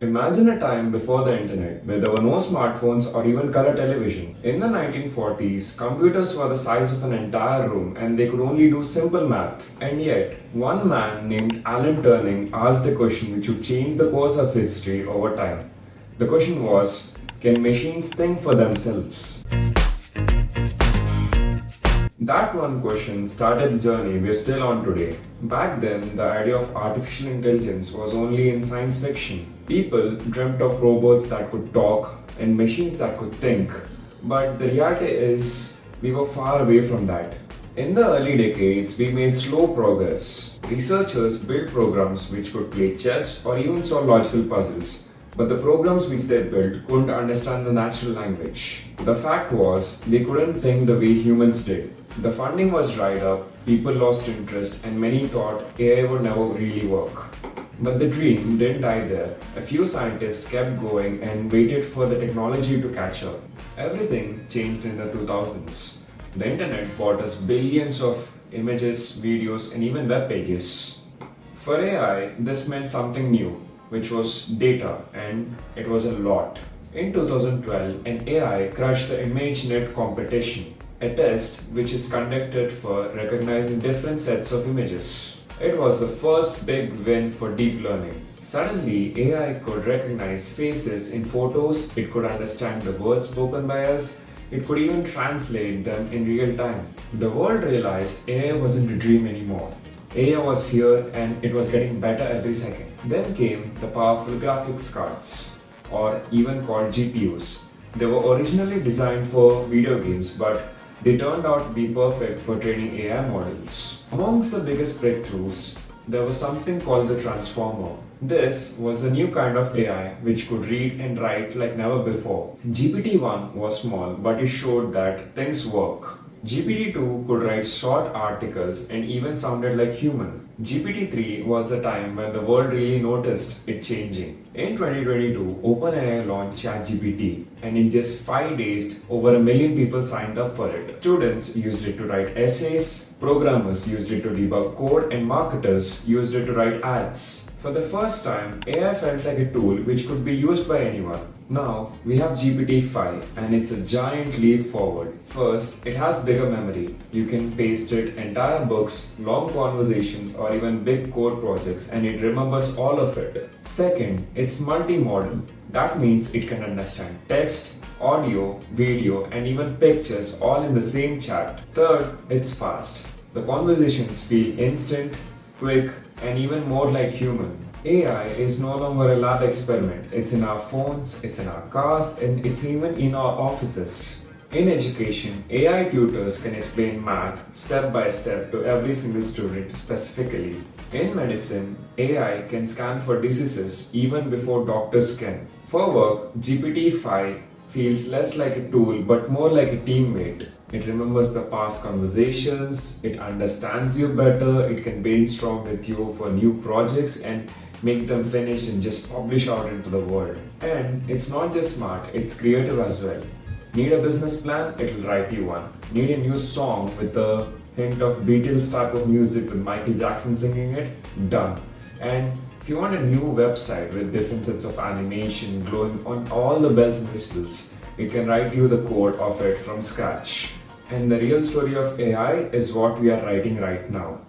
Imagine a time before the internet where there were no smartphones or even color television. In the 1940s, computers were the size of an entire room and they could only do simple math. And yet, one man named Alan Turing asked a question which would change the course of history over time. The question was, can machines think for themselves? That one question started the journey we're still on today. Back then, the idea of artificial intelligence was only in science fiction. People dreamt of robots that could talk and machines that could think. But the reality is, we were far away from that. In the early decades, we made slow progress. Researchers built programs which could play chess or even solve logical puzzles. But the programs which they built couldn't understand the natural language. The fact was, they couldn't think the way humans did. The funding was dried up, people lost interest, and many thought AI would never really work. But the dream didn't die there. A few scientists kept going and waited for the technology to catch up. Everything changed in the 2000s. The internet brought us billions of images, videos, and even web pages. For AI, this meant something new, which was data, and it was a lot. In 2012, an AI crushed the ImageNet competition, a test which is conducted for recognizing different sets of images. It was the first big win for deep learning. Suddenly, AI could recognize faces in photos, it could understand the words spoken by us, it could even translate them in real time. The world realized AI wasn't a dream anymore. AI was here and it was getting better every second. Then came the powerful graphics cards, or even called GPUs. They were originally designed for video games, but they turned out to be perfect for training AI models. Amongst the biggest breakthroughs, there was something called the transformer. This was a new kind of AI which could read and write like never before. GPT-1 was small, but it showed that things work. GPT-2 could write short articles and even sounded like human. GPT-3 was the time when the world really noticed it changing. In 2022, OpenAI launched ChatGPT, and in just 5 days, over 1 million people signed up for it. Students used it to write essays, programmers used it to debug code, and marketers used it to write ads. For the first time, AI felt like a tool which could be used by anyone. Now, we have GPT-5 and it's a giant leap forward. First, it has bigger memory. You can paste it entire books, long conversations or even big code projects and it remembers all of it. Second, it's multimodal. That means it can understand text, audio, video and even pictures all in the same chat. Third, it's fast. The conversations feel instant, quick, and even more like human. AI is no longer a lab experiment. It's in our phones, it's in our cars, and it's even in our offices. In education, AI tutors can explain math step by step to every single student specifically. In medicine, AI can scan for diseases even before doctors can. For work, GPT-5 feels less like a tool but more like a teammate. It remembers the past conversations, it understands you better, it can brainstorm with you for new projects and make them finished and just publish out into the world. And it's not just smart, it's creative as well. Need a business plan? It'll write you one. Need a new song with a hint of Beatles type of music with Michael Jackson singing it? Done. And if you want a new website with different sets of animation glowing on all the bells and whistles, it can write you the code of it from scratch. And the real story of AI is what we are writing right now.